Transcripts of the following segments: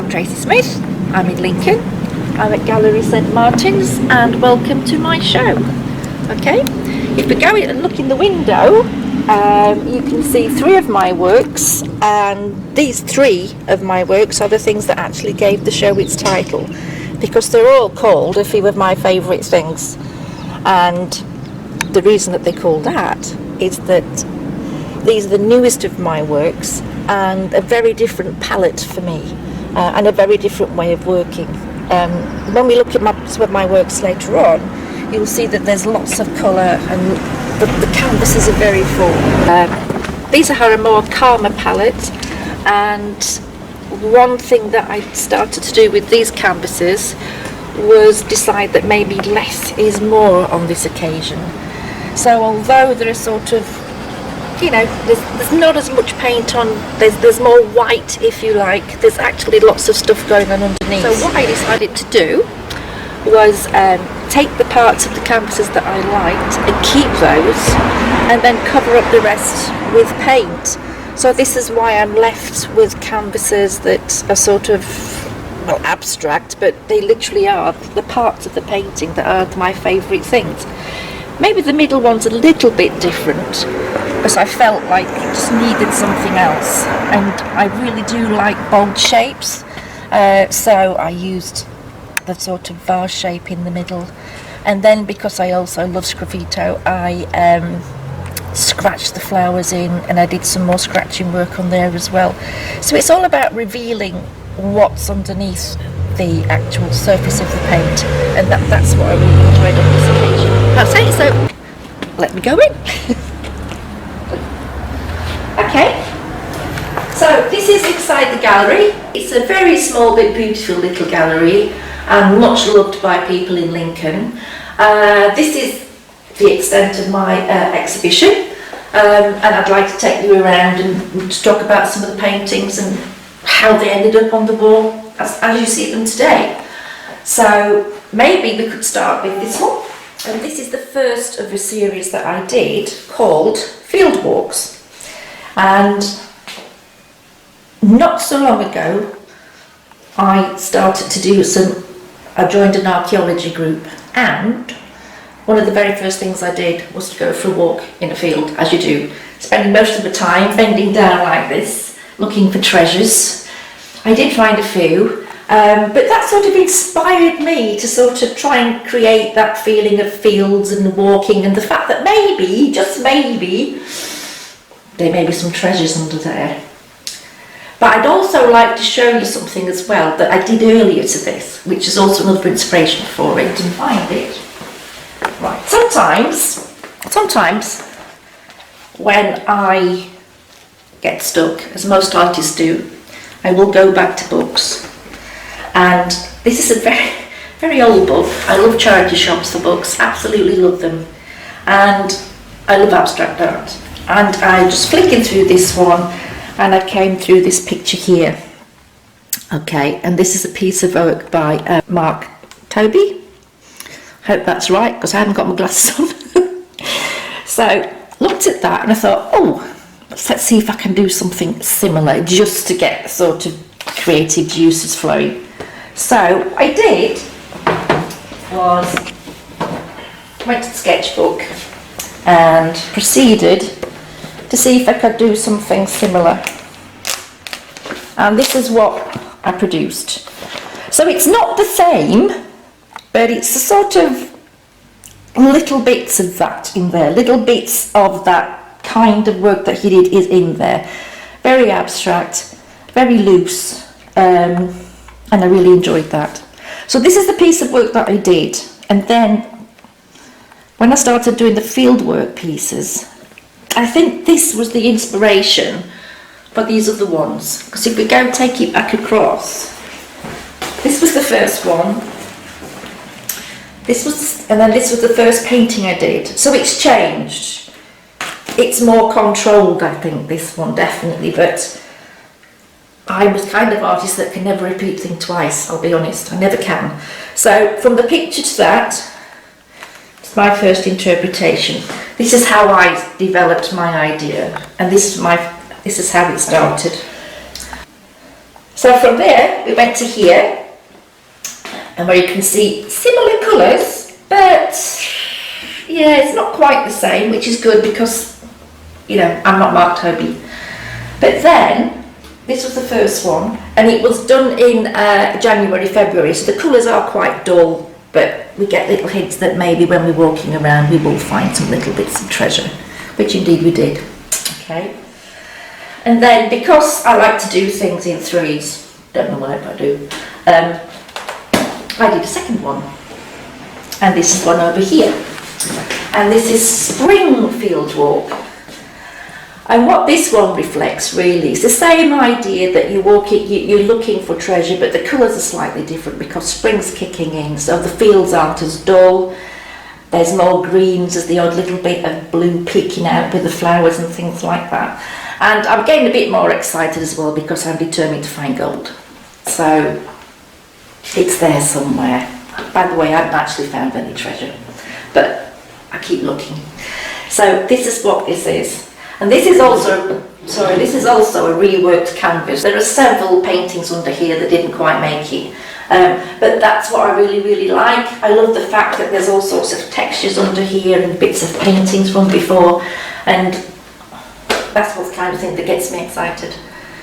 Tracey Smith. I'm in Lincoln. I'm at Gallery St Martin's and welcome to my show. Okay, if we go in and look in the window, you can see 3 of my works, and these 3 of my works are the things that actually gave the show its title, because they're all called a few of my favourite things. And the reason that they're called that is that these are the newest of my works and a very different palette for me. And a very different way of working. When we look at some of my works later on, you'll see that there's lots of colour and the canvases are very full. These are a more calmer palette, and one thing that I started to do with these canvases was decide that maybe less is more on this occasion. So although there are sort of, you know, there's not as much paint on, there's more white, if you like, there's actually lots of stuff going on underneath. So what I decided to do was take the parts of the canvases that I liked and keep those, and then cover up the rest with paint. So this is why I'm left with canvases that are sort of, well, abstract, but they literally are the parts of the painting that are my favourite things. Maybe the middle one's a little bit different, because I felt like it just needed something else, and I really do like bold shapes, so I used the sort of vase shape in the middle. And then because I also love sgraffito, I scratched the flowers in, and I did some more scratching work on there as well. So it's all about revealing what's underneath the actual surface of the paint, and that's what I really enjoyed on this occasion. That's it, so let me go in. Okay, so this is inside the gallery. It's a very small but beautiful little gallery and much loved by people in Lincoln. This is the extent of my exhibition, and I'd like to take you around and talk about some of the paintings and how they ended up on the wall as you see them today. So maybe we could start with this one. And this is the first of a series that I did called Field Walks. And not so long ago, I started to do I joined an archaeology group, and one of the very first things I did was to go for a walk in a field, as you do, spending most of the time bending down like this, looking for treasures. I did find a few. But that sort of inspired me to sort of try and create that feeling of fields and walking, and the fact that maybe, just maybe, there may be some treasures under there. But I'd also like to show you something as well that I did earlier to this, which is also another inspiration for it. You can find it. Right, sometimes when I get stuck, as most artists do, I will go back to books. And this is a very, very old book. I love charity shops for books, absolutely love them. And I love abstract art. And I was just flicking through this one, and I came through this picture here. Okay, and this is a piece of work by Mark Toby. Hope that's right, because I haven't got my glasses on. So, looked at that and I thought, oh, let's see if I can do something similar, just to get sort of creative juices flowing. So what I did was went to the sketchbook and proceeded to see if I could do something similar. And this is what I produced. So it's not the same, but it's a sort of little bits of that in there, little bits of that kind of work that he did is in there. Very abstract, very loose, and I really enjoyed that. So this is the piece of work that I did, and then when I started doing the fieldwork pieces, I think this was the inspiration for these other ones, because if we go take it back across, this was the first one. And then this was the first painting I did. So it's changed. It's more controlled, I think, this one, definitely. But I was kind of artist that can never repeat things twice, I'll be honest. I never can. So from the picture to that, it's my first interpretation. This is how I developed my idea. And this is how it started. So from there, we went to here. And where you can see similar colours, but yeah, it's not quite the same, which is good because, you know, I'm not Mark Toby. But then, this was the first one, and it was done in January, February, so the colours are quite dull, but we get little hints that maybe when we're walking around we will find some little bits of treasure, which indeed we did. Okay. And then, because I like to do things in threes, don't know why, but I do, I did a second one, and this is one over here, and this is Spring Field Walk. And what this one reflects really is the same idea that you're looking for treasure, but the colours are slightly different because spring's kicking in, so the fields aren't as dull. There's more greens, there's the odd little bit of blue peeking out with the flowers and things like that. And I'm getting a bit more excited as well because I'm determined to find gold. So it's there somewhere. By the way, I haven't actually found any treasure, but I keep looking. So this is what this is. And this is also, a reworked canvas. There are several paintings under here that didn't quite make it. But that's what I really, really like. I love the fact that there's all sorts of textures under here and bits of paintings from before. And that's what the kind of thing that gets me excited.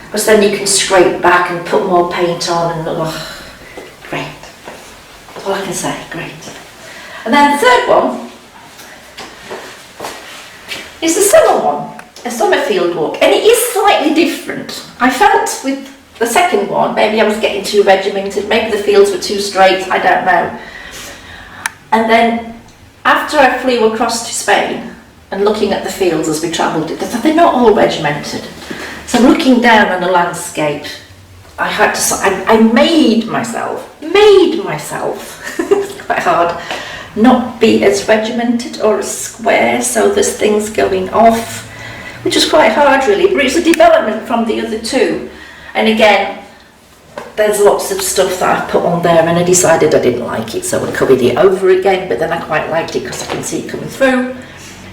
Because then you can scrape back and put more paint on and great. That's all I can say, great. And then the third one is the summer one, a summer field walk. And it is slightly different. I felt with the second one, maybe I was getting too regimented, maybe the fields were too straight, I don't know. And then after I flew across to Spain and looking at the fields as we travelled, they're not all regimented. So looking down on the landscape, I had to, I made myself, it's quite hard, not be as regimented or as square, so there's things going off, which was quite hard really, but it's a development from the other two. And again, there's lots of stuff that I put on there and I decided I didn't like it, so I covered it over again, but then I quite liked it because I can see it coming through.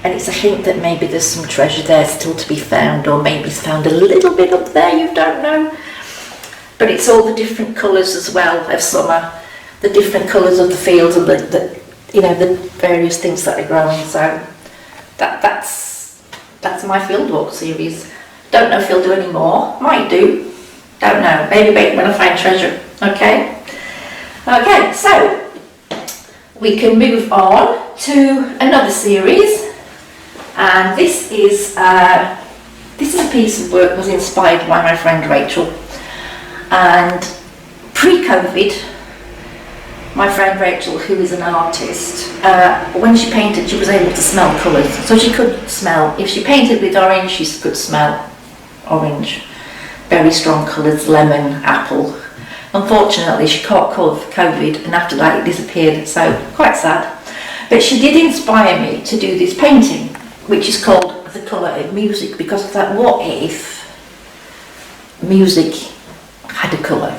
And it's a hint that maybe there's some treasure there still to be found, or maybe it's found a little bit up there, you don't know. But it's all the different colours as well of summer, the different colours of the fields and the various things that are growing. So that's my fieldwalk series. Don't know if he'll do any more. Might do. Don't know. Maybe wait when I find treasure. Okay. Okay. So we can move on to another series. And this is a piece of work that was inspired by my friend Rachel. And pre-COVID, my friend Rachel, who is an artist, when she painted, she was able to smell colours. So she could smell. If she painted with orange, she could smell orange. Very strong colours, lemon, apple. Unfortunately, she caught COVID, and after that it disappeared. So quite sad. But she did inspire me to do this painting, which is called The Colour of Music, because of that, what if music had a colour?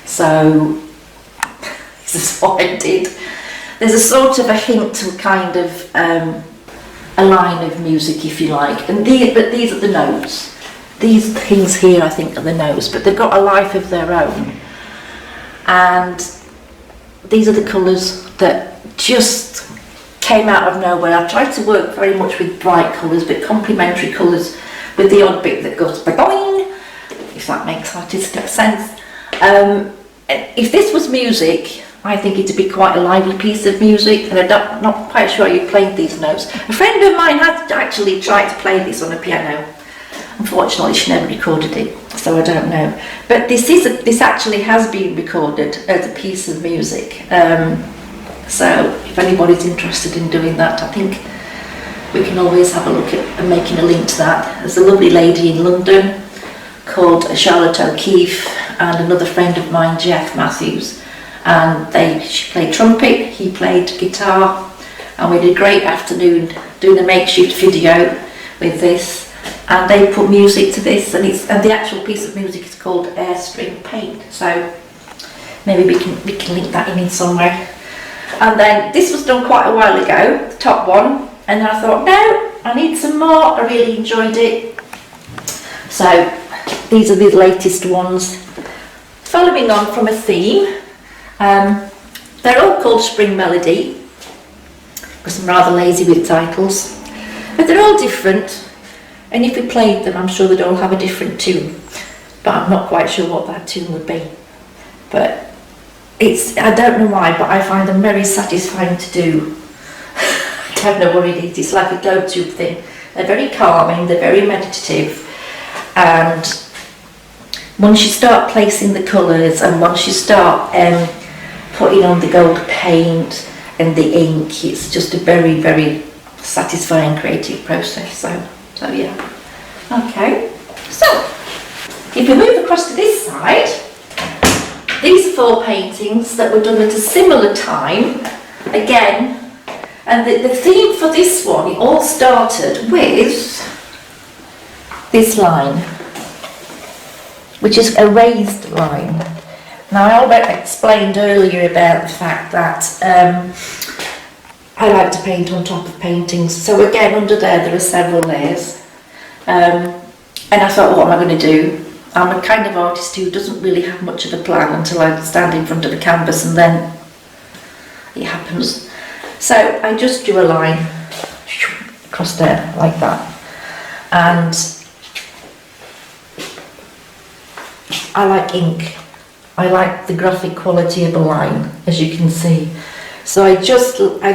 So this is what I did. There's a sort of a hint and kind of a line of music, if you like, and these are the notes. These things here I think are the notes, but they've got a life of their own, and these are the colours that just came out of nowhere. I tried to work very much with bright colours, but complementary colours with the odd bit that goes ba-boing, if that makes artistic sense. If this was music, I think it'd be quite a lively piece of music, and I'm not quite sure you played these notes. A friend of mine had actually tried to play this on a piano. Unfortunately, she never recorded it, so I don't know. But this actually has been recorded as a piece of music. So if anybody's interested in doing that, I think we can always have a look at making a link to that. There's a lovely lady in London called Charlotte O'Keefe, and another friend of mine, Jeff Matthews, and she played trumpet, he played guitar, and we did a great afternoon doing a makeshift video with this, and they put music to this, and the actual piece of music is called Airstring Paint. So maybe we can link that in somewhere. And then this was done quite a while ago, the top one, and then I thought, no, I need some more. I really enjoyed it. So these are the latest ones, following on from a theme. They're all called Spring Melody, because I'm rather lazy with titles, but they're all different, and if we played them, I'm sure they'd all have a different tune, but I'm not quite sure what that tune would be. But I don't know why, but I find them very satisfying to do. I don't know what it is, it's like a go-to thing. They're very calming, they're very meditative, and once you start placing the colours, and once you start putting on the gold paint and the ink, it's just a very, very satisfying creative process. So yeah. Okay, so if we move across to this side, these are 4 paintings that were done at a similar time again, and the theme for this one, it all started with this line, which is a raised line. Now, I already explained earlier about the fact that I like to paint on top of paintings. So again, under there are several layers. And I thought, what am I going to do? I'm a kind of artist who doesn't really have much of a plan until I stand in front of the canvas, and then it happens. So I just drew a line across there like that. And I like ink. I like the graphic quality of a line, as you can see. So I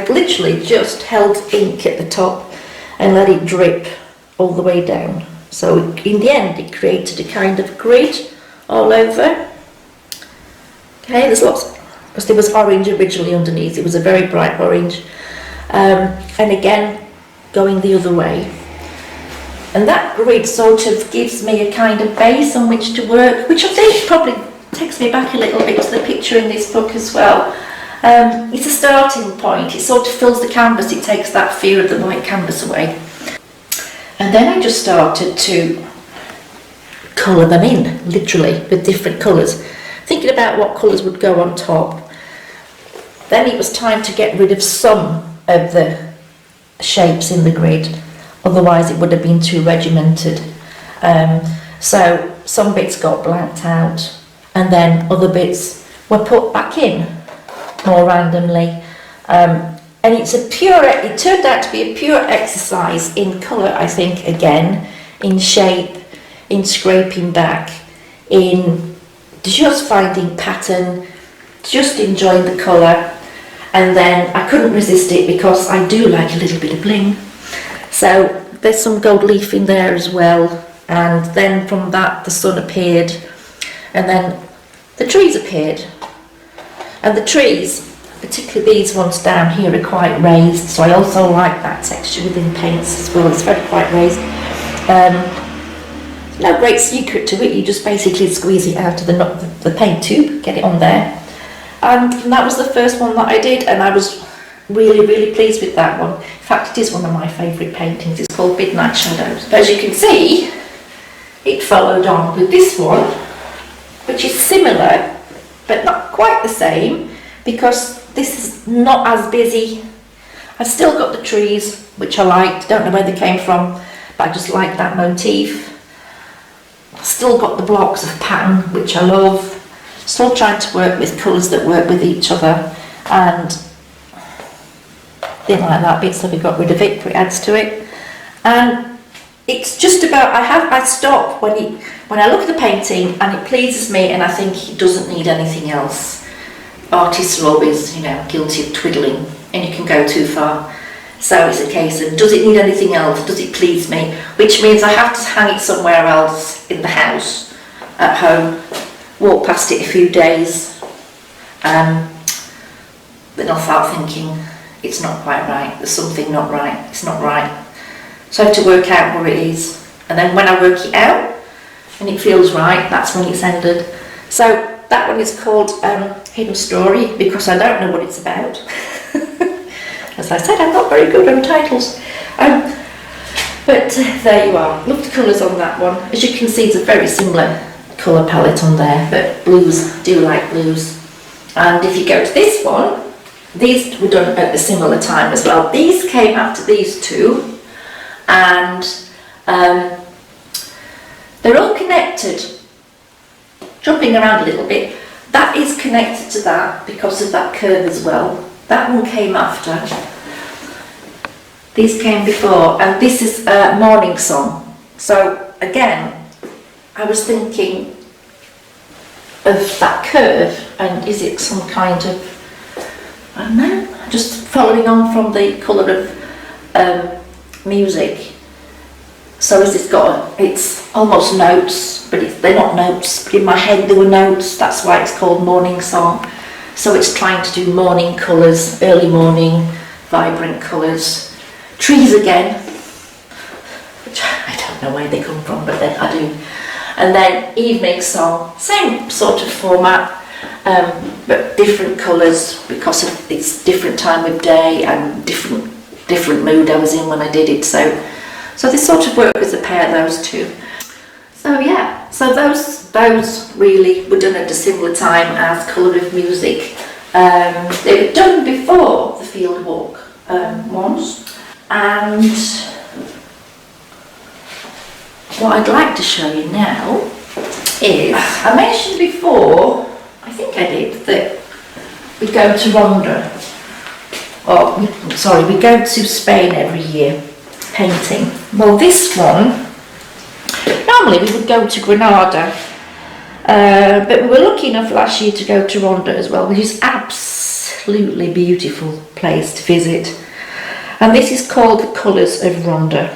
literally just held ink at the top and let it drip all the way down. So in the end, it created a kind of grid all over. Okay, there's lots, because there was orange originally underneath. It was a very bright orange. And again, going the other way. And that grid sort of gives me a kind of base on which to work, which I think probably takes me back a little bit to the picture in this book as well. It's a starting point. It sort of fills the canvas. It takes that fear of the white canvas away. And then I just started to colour them in, literally, with different colours, thinking about what colours would go on top. Then it was time to get rid of some of the shapes in the grid, otherwise it would have been too regimented. So some bits got blanked out, and then other bits were put back in more randomly. And it turned out to be a pure exercise in colour, I think, again, in shape, in scraping back, in just finding pattern, just enjoying the colour. And then I couldn't resist it because I do like a little bit of bling. So there's some gold leaf in there as well. And then from that, the sun appeared. And then the trees appeared. And the trees, particularly these ones down here, are quite raised, so I also like that texture within paints as well. It's very quite raised. No great secret to it, you just basically squeeze it out of the paint tube, get it on there. And that was the first one that I did, and I was really, really pleased with that one. In fact, it is one of my favourite paintings. It's called Midnight Shadows. But as you can see, it followed on with this one, which is similar, but not quite the same, because this is not as busy. I've still got the trees, which I liked. Don't know where they came from, but I just like that motif. Still got the blocks of pattern, which I love. Still trying to work with colours that work with each other. And didn't like that bit, so we got rid of it, but it adds to it. And it's just about, I stop when I look at the painting and it pleases me and I think it doesn't need anything else. Artists are always, you know, guilty of twiddling, and you can go too far. So it's a case of, does it need anything else? Does it please me? Which means I have to hang it somewhere else in the house, at home, walk past it a few days, then I'll start thinking, it's not quite right, there's something not right, it's not right. So I have to work out where it is. And then when I work it out, and it feels right, that's when it's ended. So that one is called Hidden Story, because I don't know what it's about. As I said, I'm not very good on titles. But there you are. Love the colours on that one. As you can see, it's a very similar colour palette on there, but blues, do like blues. And if you go to this one, these were done at a similar time as well. These came after these two, and they're all connected. Jumping around a little bit, that is connected to that because of that curve as well. That one came after. These came before, and this is a Morning Song. So again, I was thinking of that curve, and is it some kind of, I don't know, just following on from the colour of music. So as it's got, it's almost notes, but they're not notes, but in my head they were notes, that's why it's called Morning Song. So it's trying to do morning colours, early morning, vibrant colours. Trees again, which I don't know where they come from, but then I do. And then Evening Song, same sort of format, but different colours because of it's different time of day and different mood I was in when I did it. So they sort of work as a pair, those two. So yeah, so those really were done at a similar time as Colour of Music. They were done before the Field Walk ones. And what I'd like to show you now is, I mentioned before, I think I did, that we go to Ronda, we go to Spain every year painting. Well, this one, normally we would go to Granada, but we were lucky enough last year to go to Ronda as well, which is absolutely beautiful place to visit. And this is called The Colours of Ronda,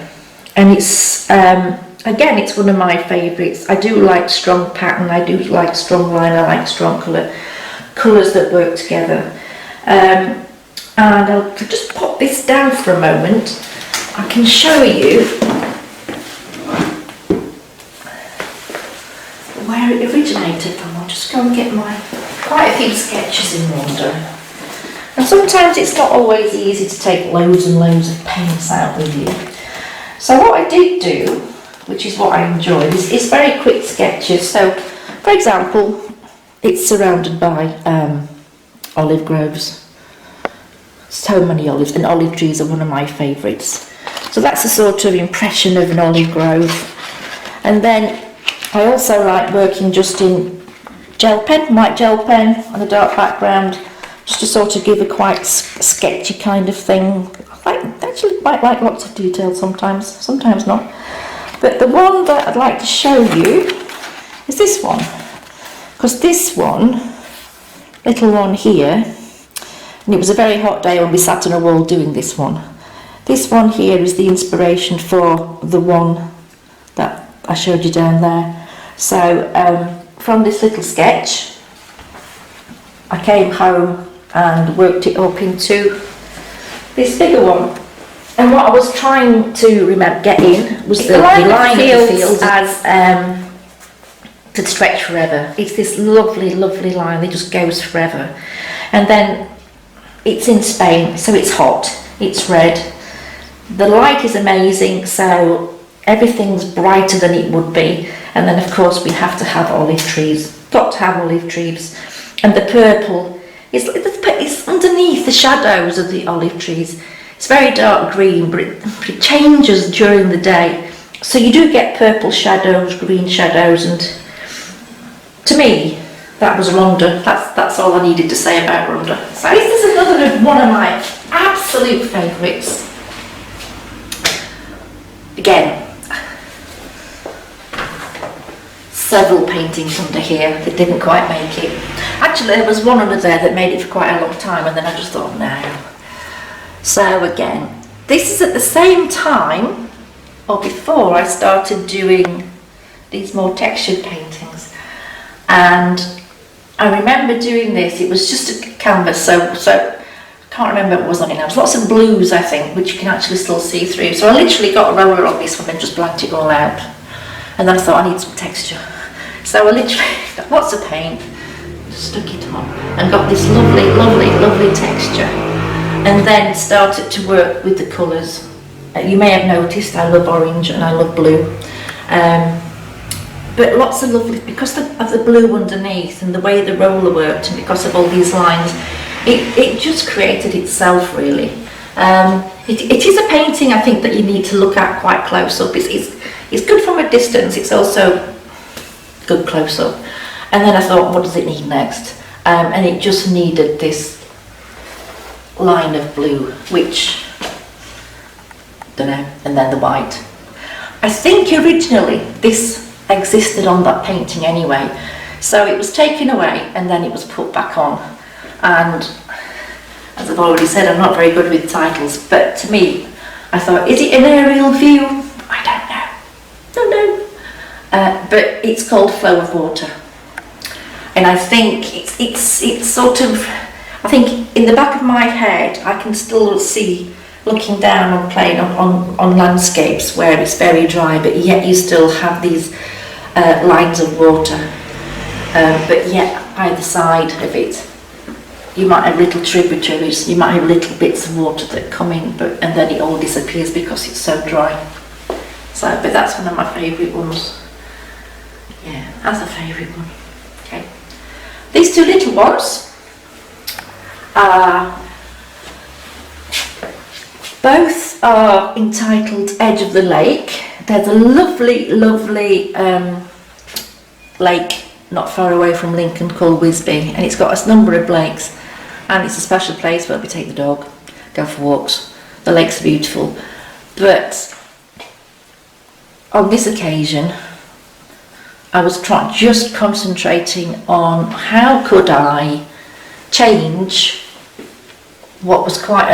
and it's again, it's one of my favourites. I do like strong pattern, I do like strong line, I like strong colours that work together. And I'll just pop this down for a moment. I can show you where it originated from. I'll just go and get quite a few sketches in Ronda. And sometimes it's not always easy to take loads and loads of paints out with you. So what I did do, which is what I enjoyed, is very quick sketches. So, for example, it's surrounded by olive groves. So many olives, and olive trees are one of my favourites. So that's a sort of impression of an olive grove. And then I also like working just in gel pen, white gel pen on a dark background, just to sort of give a quite sketchy kind of thing. I actually quite like lots of detail sometimes not. But the one that I'd like to show you is this one, because this one, little one here, and it was a very hot day when we sat on a wall doing this one. This one here is the inspiration for the one that I showed you down there. So from this little sketch, I came home and worked it up into this bigger one. And what I was trying to get in was the line of the fields as to stretch forever. It's this lovely, lovely line that just goes forever. And then it's in Spain, so it's hot, it's red. The light is amazing, so everything's brighter than it would be. And then of course we have to have olive trees, got to have olive trees. And the purple it's underneath the shadows of the olive trees. It's very dark green, but it changes during the day. So you do get purple shadows, green shadows, and to me, that was Ronda. That's all I needed to say about Ronda. So this is another one of my absolute absolute favourites. Again, several paintings under here that didn't quite make it. Actually, there was one under there that made it for quite a long time, and then I just thought, no. So again, this is at the same time, or before I started doing these more textured paintings. And I remember doing this, it was just a canvas, so I can't remember what was on it now. It was lots of blues, I think, which you can actually still see through. So I literally got a roller on this one and just blanked it all out. And then I thought, I need some texture. So I literally got lots of paint, just stuck it on, and got this lovely, lovely, lovely texture. And then started to work with the colours. You may have noticed I love orange and I love blue. But lots of lovely, because of the blue underneath and the way the roller worked, and because of all these lines, it just created itself, really. It is a painting, I think, that you need to look at quite close up. It's good from a distance, it's also good close up. And then I thought, what does it need next? And it just needed this line of blue, which, don't know, and then the white. I think originally this existed on that painting anyway, so it was taken away and then it was put back on. And as I've already said, I'm not very good with titles, but to me, I thought, is it an aerial view? I don't know. But it's called Flow of Water, and I think it's sort of, I think in the back of my head I can still see looking down on plain on landscapes where it's very dry, but yet you still have these lines of water, but yet either side of it you might have little tributaries, you might have little bits of water that come in, and then it all disappears because it's so dry. So, but that's one of my favourite ones. Yeah, that's a favourite one. Okay, these two little ones both are entitled Edge of the Lake. There's a lovely, lovely lake not far away from Lincoln called Wisby, and it's got a number of lakes, and it's a special place where we take the dog, go for walks. The lakes are beautiful, but on this occasion I was just concentrating on how could I change what was quite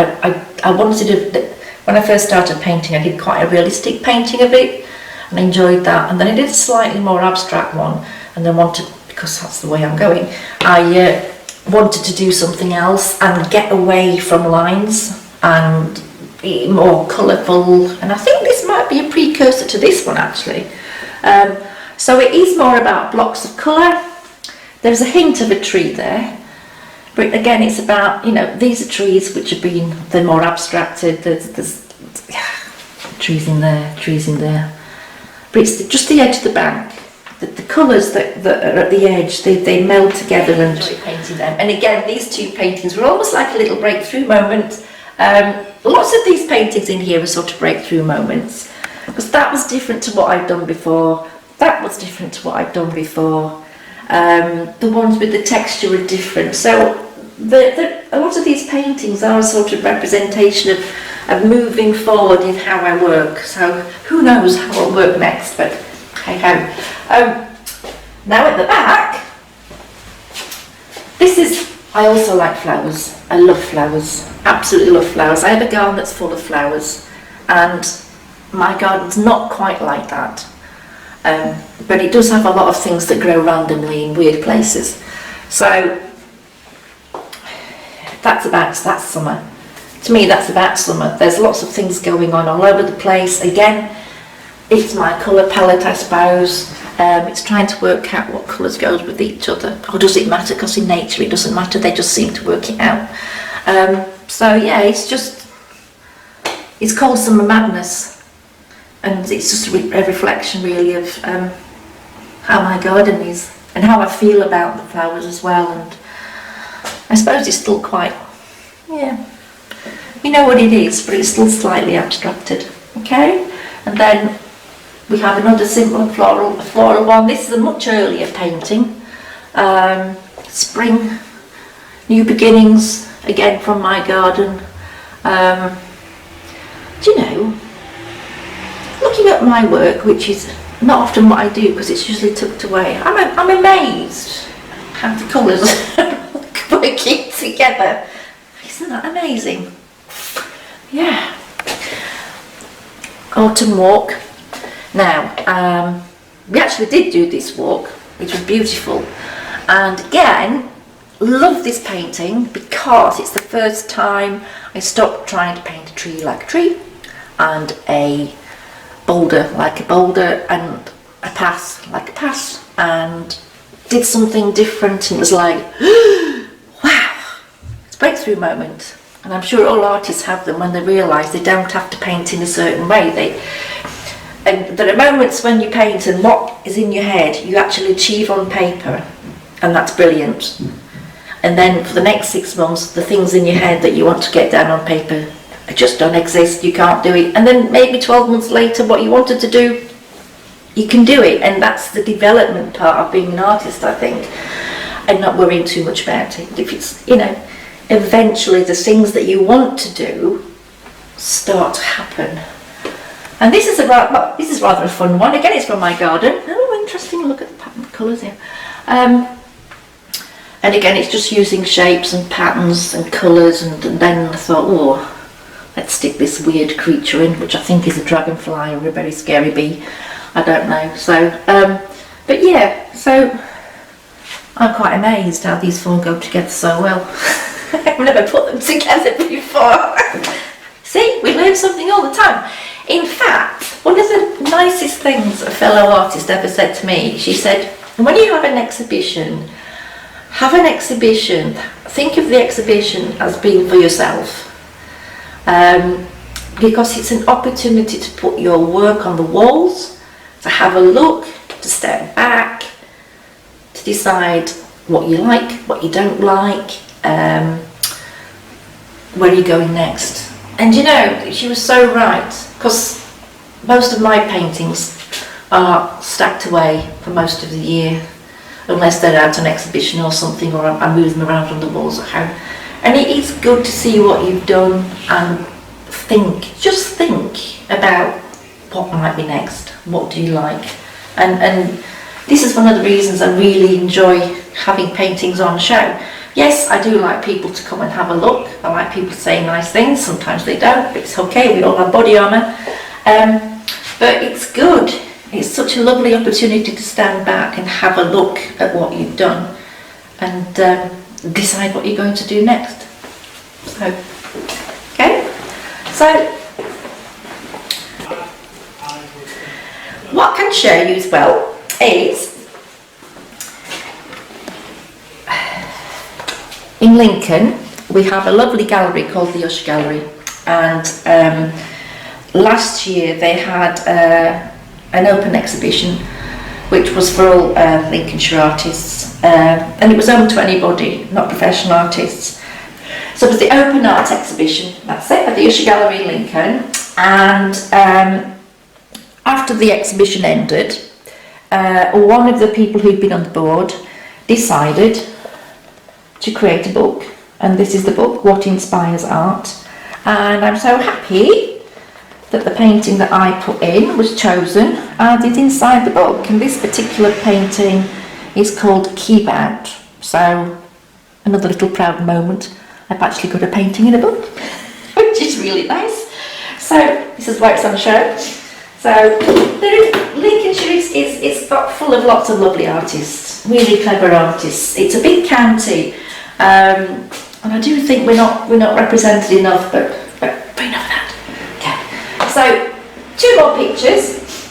I wanted to, when I first started painting, I did quite a realistic painting of it and I enjoyed that, and then I did a slightly more abstract one, and then wanted, because that's the way I'm going, I wanted to do something else and get away from lines and be more colourful, and I think this might be a precursor to this one actually. So it is more about blocks of colour. There's a hint of a tree there, but again it's about, you know, these are trees which have been, they're more abstracted, there's trees in there, but it's just the edge of the bank. The colours that are at the edge, they meld together and painting them. And again, these two paintings were almost like a little breakthrough moment. Lots of these paintings in here are sort of breakthrough moments, because that was different to what I'd done before. That was different to what I'd done before. The ones with the texture are different. So a lot of these paintings are a sort of representation of moving forward in how I work. So who knows how I'll work next, but hey ho. Now at the back, this is, I also like flowers. I love flowers, absolutely love flowers. I have a garden that's full of flowers, and my garden's not quite like that. But it does have a lot of things that grow randomly in weird places. So that's summer. To me, that's about summer. There's lots of things going on all over the place. Again, it's my colour palette, I suppose. It's trying to work out what colours goes with each other. Or does it matter? Because in nature it doesn't matter, they just seem to work it out. So yeah, it's called Summer Madness. And it's just a reflection really of how my garden is and how I feel about the flowers as well. And I suppose it's still quite, yeah, you know what it is, but it's still slightly abstracted. Okay, and then we have another simple floral one. This is a much earlier painting. Spring, new beginnings, again from my garden. Do you know, looking at my work, which is not often what I do because it's usually tucked away, I'm amazed how the colours are working together. Isn't that amazing? Yeah. Autumn walk. Now, we actually did do this walk, which was beautiful, and again, love this painting because it's the first time I stopped trying to paint a tree like a tree and a boulder like a boulder and a pass like a pass, and did something different, and it was like, wow, it's a breakthrough moment. And I'm sure all artists have them when they realise they don't have to paint in a certain way. And there are moments when you paint and what is in your head you actually achieve on paper, and that's brilliant. And then for the next 6 months, the things in your head that you want to get down on paper just don't exist, you can't do it. And then maybe 12 months later, what you wanted to do, you can do it. And that's the development part of being an artist, I think, and not worrying too much about it. If it's, you know, eventually the things that you want to do start to happen. And this is rather a fun one. Again, it's from my garden. Oh, interesting, look at the pattern colours here. And again, it's just using shapes and patterns and colours, and then I thought, oh, let's stick this weird creature in, which I think is a dragonfly or a very scary bee. I don't know. So, but yeah, so I'm quite amazed how these four go together so well. I've never put them together before. See, we learn something all the time. In fact, one of the nicest things a fellow artist ever said to me, she said, when you have an exhibition, think of the exhibition as being for yourself, because it's an opportunity to put your work on the walls, to have a look, to step back, to decide what you like, what you don't like, where are you going next. And you know, she was so right, because most of my paintings are stacked away for most of the year, unless they're out on exhibition or something, or I move them around on the walls at home. And it is good to see what you've done and just think about what might be next, what do you like. And this is one of the reasons I really enjoy having paintings on show. Yes, I do like people to come and have a look. I like people to say nice things. Sometimes they don't, but it's okay, we all have body armour. But it's good. It's such a lovely opportunity to stand back and have a look at what you've done and decide what you're going to do next. So, okay. So, what I can show you as well is in Lincoln we have a lovely gallery called the Ush Gallery, and last year they had an open exhibition which was for all Lincolnshire artists, and it was open to anybody, not professional artists. So it was the open art exhibition, that's it, at the Ush Gallery in Lincoln. And after the exhibition ended, one of the people who'd been on the board decided to create a book, and this is the book, What Inspires Art. And I'm so happy that the painting that I put in was chosen and is inside the book. And this particular painting is called Keep Out. So another little proud moment. I've actually got a painting in a book, which is really nice. So this is why it's on show. So Lincolnshire is full of lots of lovely artists, really clever artists. It's a big county, and I do think we're not represented enough, but we know that. So, 2 more pictures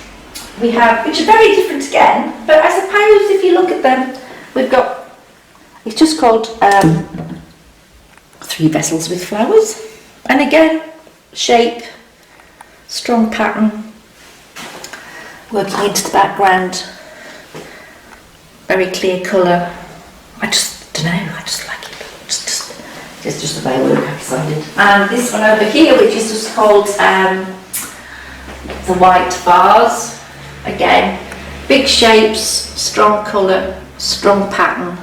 we have, which are very different again, but I suppose if you look at them, we've got, it's just called 3 vessels with flowers, and again, shape, strong pattern, working into the background, very clear colour. I just don't know, I just like it. It's just the way I work, I've decided. And this one over here, which is just called the White Vase. Again, big shapes, strong colour, strong pattern.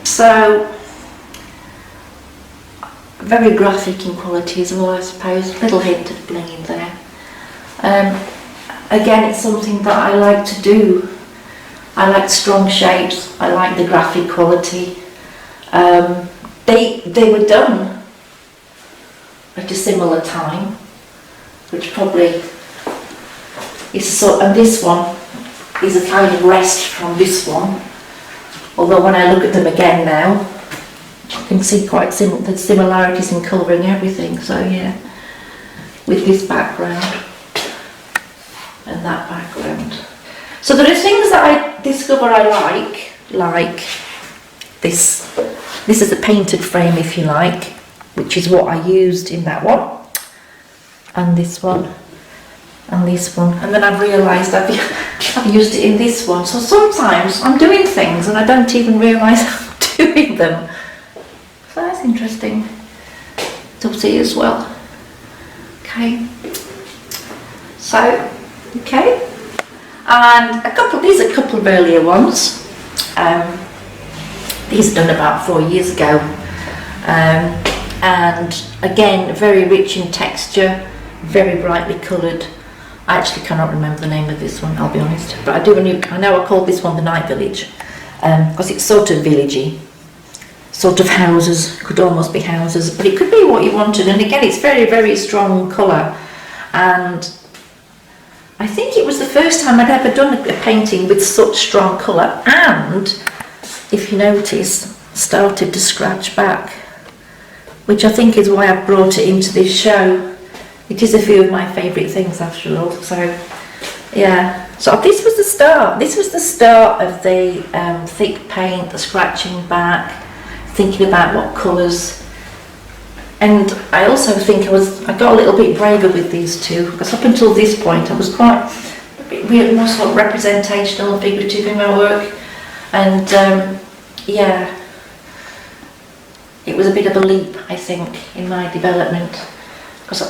So very graphic in quality as well, I suppose. Little hint of bling in there. Again, it's something that I like to do. I like strong shapes. I like the graphic quality. They were done at a similar time, which probably is sort. And this one is a kind of rest from this one. Although when I look at them again now, I can see quite the similarities in colour and everything. So yeah, with this background and that background. So there are things that I discover I like this. This is a painted frame, if you like, which is what I used in that one, and this one, and this one. And then I've realised I've used it in this one. So sometimes I'm doing things and I don't even realise I'm doing them. So that's interesting to see as well. Okay. So, okay. And these are a couple of earlier ones. These are done about 4 years ago. And again, very rich in texture, very brightly coloured. I actually cannot remember the name of this one, I'll be honest. But I know I called this one the Night Village, because it's sort of villagey. Sort of houses, could almost be houses, but it could be what you wanted. And again, it's very, very strong colour. And I think it was the first time I'd ever done a painting with such strong colour, and if you notice, started to scratch back, which I think is why I've brought it into this show. It is a few of my favourite things after all. So yeah, so this was the start. This was the start of the thick paint, the scratching back, thinking about what colours. And I also think I got a little bit braver with these two, because up until this point I was quite a bit more sort of representational and figurative in my work. And yeah, it was a bit of a leap, I think, in my development, because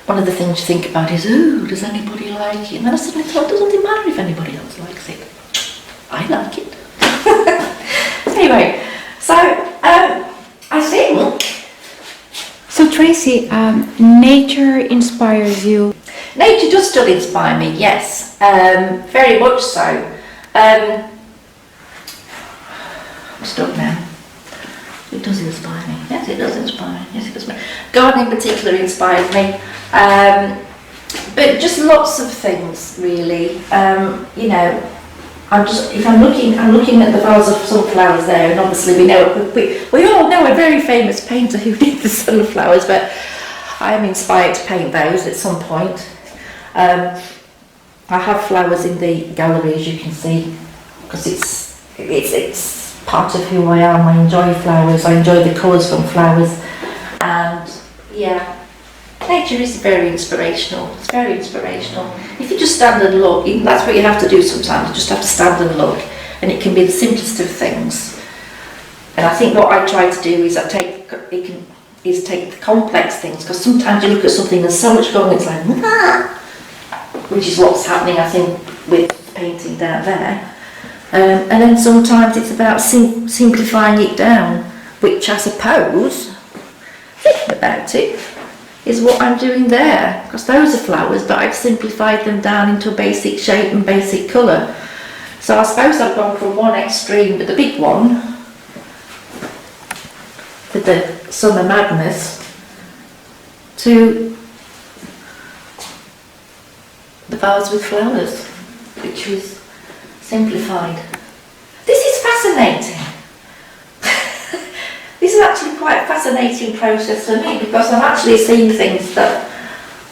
one of the things you think about is, oh, does anybody like it? And then I suddenly thought, it doesn't matter if anybody else likes it. I like it. Anyway, so I think... So Tracey, nature inspires you? Nature does still inspire me, yes, very much so. I'm stuck now. It does inspire me. Yes, it does inspire me. Yes, it does. Gardening in particular inspires me. But just lots of things, really. You know, I'm looking at the vase of sunflowers there, and obviously we all know a very famous painter who did the sunflowers, but I am inspired to paint those at some point. I have flowers in the gallery, as you can see, because it's part of who I am. I enjoy flowers. I enjoy the colours from flowers, and yeah. Nature is very inspirational. It's very inspirational. If you just stand and look, that's what you have to do sometimes. You just have to stand and look, and it can be the simplest of things. And I think what I try to do is take the complex things, because sometimes you look at something and there's so much going on, it's like, ah! Which is what's happening, I think, with painting down there. And then sometimes it's about simplifying it down, which I suppose, thinking about it, is what I'm doing there, because those are flowers, but I've simplified them down into a basic shape and basic colour. So I suppose I've gone from one extreme with the big one, with the Summer Madness, to the vase with flowers, which is simplified. This is fascinating. This is actually quite a fascinating process for me, because I'm actually seeing things that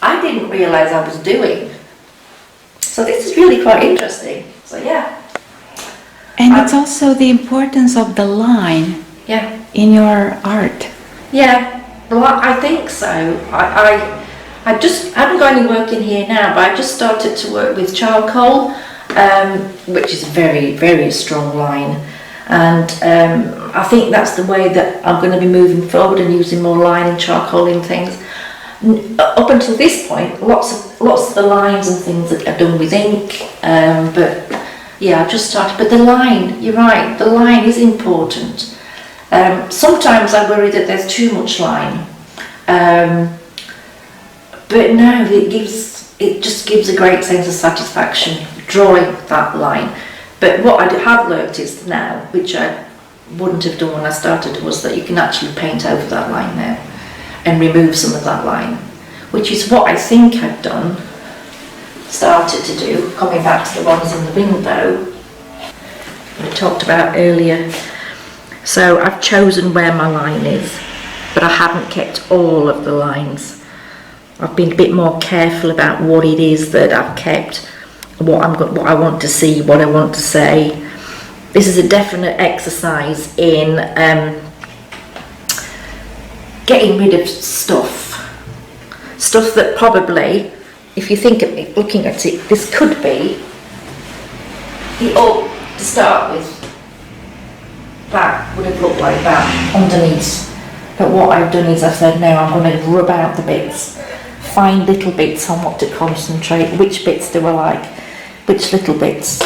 I didn't realise I was doing. So this is really quite interesting. So yeah. And it's also the importance of the line in your art. Yeah, well, I think so. I haven't got any work in here now, but I just started to work with charcoal, which is a very, very strong line. And I think that's the way that I'm going to be moving forward, and using more line and charcoal in things. Up until this point, lots of the lines and things are done with ink, but yeah, I've just started. But the line, you're right, the line is important. Sometimes I worry that there's too much line, But no, it just gives a great sense of satisfaction drawing that line. But what I have learnt is now, which I wouldn't have done when I started, was that you can actually paint over that line now and remove some of that line, which is what I think I've started to do, coming back to the ones in the window we talked about earlier. So I've chosen where my line is, but I haven't kept all of the lines. I've been a bit more careful about what it is that I've kept, what I want to see, what I want to say. This is a definite exercise in getting rid of stuff that probably, if you think of it, looking at it, this could be it all to start with. That would have looked like that underneath. But what I've done is I've said, no, I'm going to rub out the bits, find little bits on what to concentrate, which bits do I like, which little bits,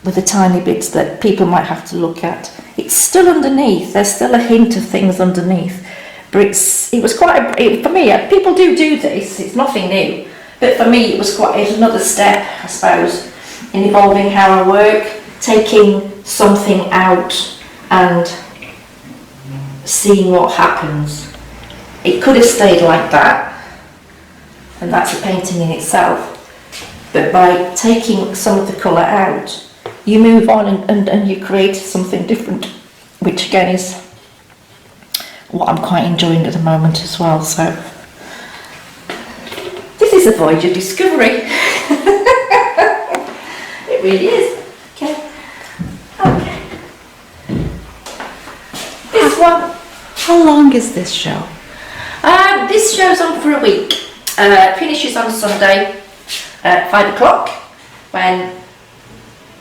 with the tiny bits that people might have to look at. It's still underneath, there's still a hint of things underneath, but it was quite, for me, people do this, it's nothing new, but for me it was another step, I suppose, in evolving how I work, taking something out and seeing what happens. It could have stayed like that, and that's a painting in itself, but by taking some of the colour out, you move on and you create something different, which again is what I'm quite enjoying at the moment as well. So this is a voyage of discovery. It really is. Okay. This one. How long is this show? This show's on for a week. Finishes on Sunday at 5 o'clock, when,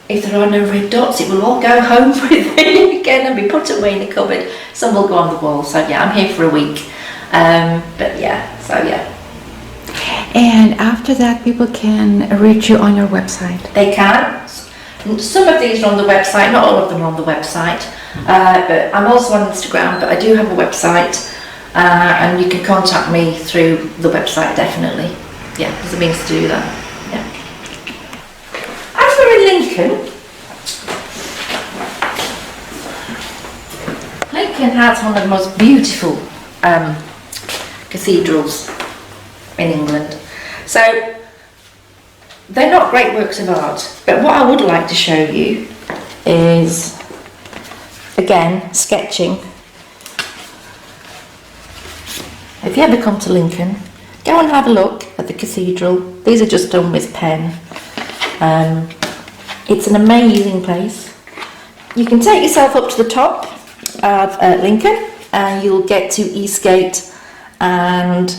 if there are no red dots, it will all go home with me again and be put away in the cupboard. Some will go on the wall. So yeah, I'm here for a week. But yeah, so yeah. And after that, people can reach you on your website. They can. Some of these are on the website, not all of them are on the website. But I'm also on Instagram, but I do have a website. And you can contact me through the website, definitely. Yeah, there's a means to do that. Yeah. As we're in Lincoln, Lincoln has one of the most beautiful cathedrals in England. So they're not great works of art, but what I would like to show you is, again, sketching. If you ever come to Lincoln, go and have a look at the cathedral. These are just done with pen. It's an amazing place. You can take yourself up to the top of Lincoln and you'll get to Eastgate, and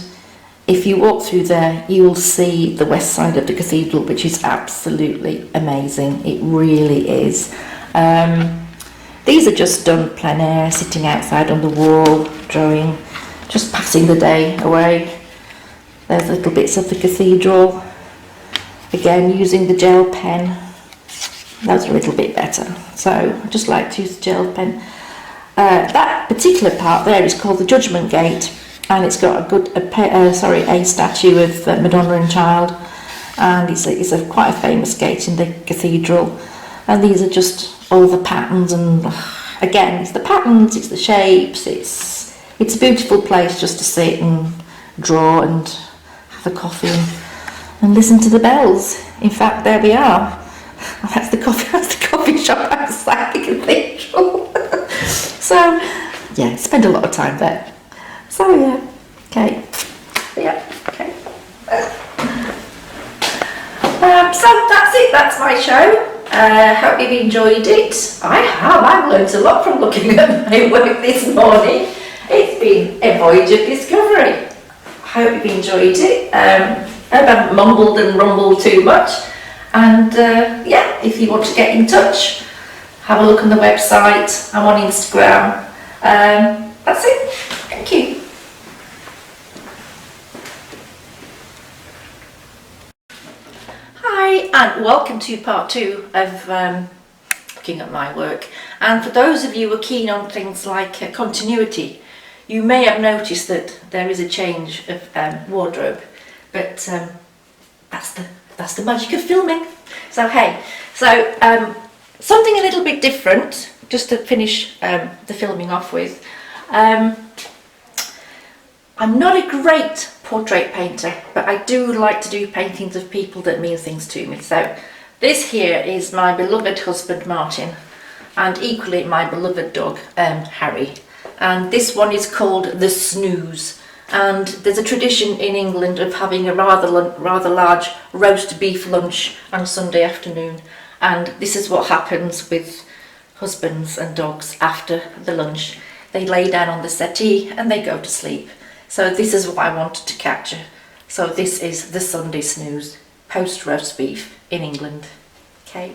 if you walk through there you'll see the west side of the cathedral, which is absolutely amazing. It really is. These are just done plein air, sitting outside on the wall, drawing, just passing the day away. There's little bits of the cathedral, again using the gel pen. Those are a little bit better, so I just like to use the gel pen. That particular part there is called the Judgment Gate, and it's got a statue of Madonna and Child, and it's quite a famous gate in the cathedral. And these are just all the patterns, and again, it's the patterns, it's the shapes, it's a beautiful place just to sit and draw and have a coffee and listen to the bells. In fact, there we are. That's the coffee shop outside the cathedral. So yeah, spend a lot of time there. So yeah, okay. Yeah, okay. So that's it, that's my show. Hope you've enjoyed it. I have. I've learned a lot from looking at my work this morning. It's been a voyage of discovery. I hope you've enjoyed it. I hope I haven't mumbled and rumbled too much. And yeah, if you want to get in touch, have a look on the website. I'm on Instagram. That's it. Thank you. Hi, and welcome to part 2 of looking at my work. And for those of you who are keen on things like continuity, you may have noticed that there is a change of wardrobe, but that's the magic of filming. So hey, so something a little bit different, just to finish the filming off with. I'm not a great portrait painter, but I do like to do paintings of people that mean things to me. So this here is my beloved husband Martin, and equally my beloved dog Harry. And this one is called the Snooze. And there's a tradition in England of having a rather large roast beef lunch on Sunday afternoon. And this is what happens with husbands and dogs after the lunch. They lay down on the settee and they go to sleep. So this is what I wanted to capture. So this is the Sunday snooze, post roast beef in England. Okay.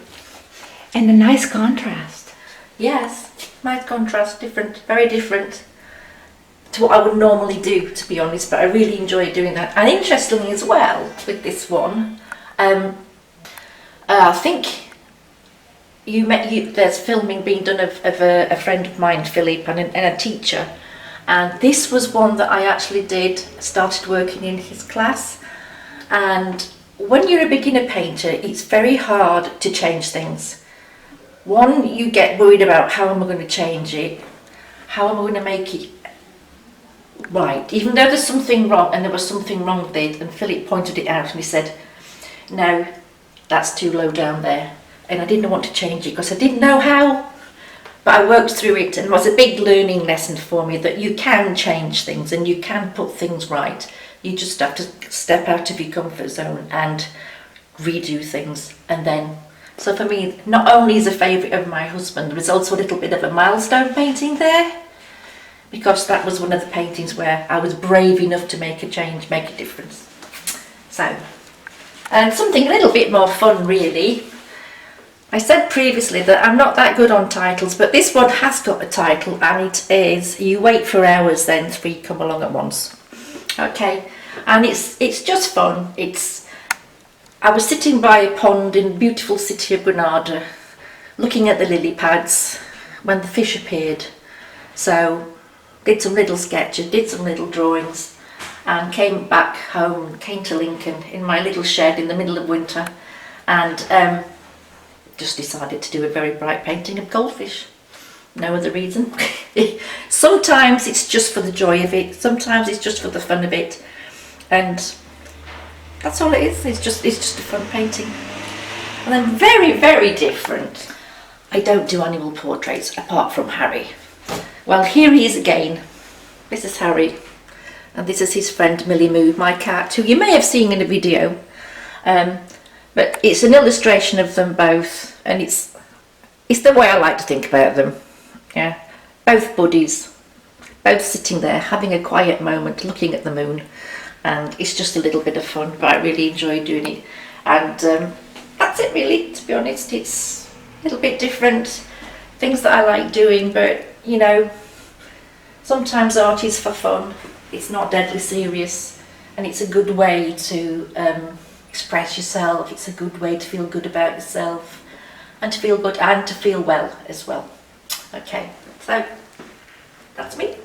And a nice contrast. Yes, nice contrast, different, very different to what I would normally do, to be honest, but I really enjoy doing that. And interestingly as well, with this one, I think there's filming being done of a friend of mine, Philip, and a teacher. And this was one that I actually started working in his class. And when you're a beginner painter, it's very hard to change things. One, you get worried about how am I going to change it? How am I going to make it right? Even though there's something wrong, and there was something wrong with it, and Philip pointed it out and he said, no, that's too low down there. And I didn't want to change it because I didn't know how. But I worked through it, and it was a big learning lesson for me that you can change things and you can put things right. You just have to step out of your comfort zone and redo things. And then, so for me, not only is a favourite of my husband, there was also a little bit of a milestone painting there, because that was one of the paintings where I was brave enough to make a change, make a difference. So, and something a little bit more fun really. I said previously that I'm not that good on titles, but this one has got a title, and it is You Wait for Hours, Then Three Come Along at Once. Okay, and it's just fun. I was sitting by a pond in the beautiful city of Granada, looking at the lily pads when the fish appeared. So did some little sketches, did some little drawings, and came back home, came to Lincoln in my little shed in the middle of winter, and just decided to do a very bright painting of goldfish. No other reason. Sometimes it's just for the joy of it, sometimes it's just for the fun of it, and that's all it is. It's just a fun painting. And then very, very different. I don't do animal portraits apart from Harry. Well, here he is again. This is Harry, and this is his friend Millie Moo, my cat, who you may have seen in a video. But it's an illustration of them both, and it's the way I like to think about them. Yeah, both buddies, both sitting there having a quiet moment, looking at the moon, and it's just a little bit of fun. But I really enjoy doing it, and that's it really. To be honest, it's a little bit different things that I like doing, but you know, sometimes art is for fun. It's not deadly serious, and it's a good way to express yourself. It's a good way to feel good about yourself, and to feel good and to feel well as well. Okay, so that's me.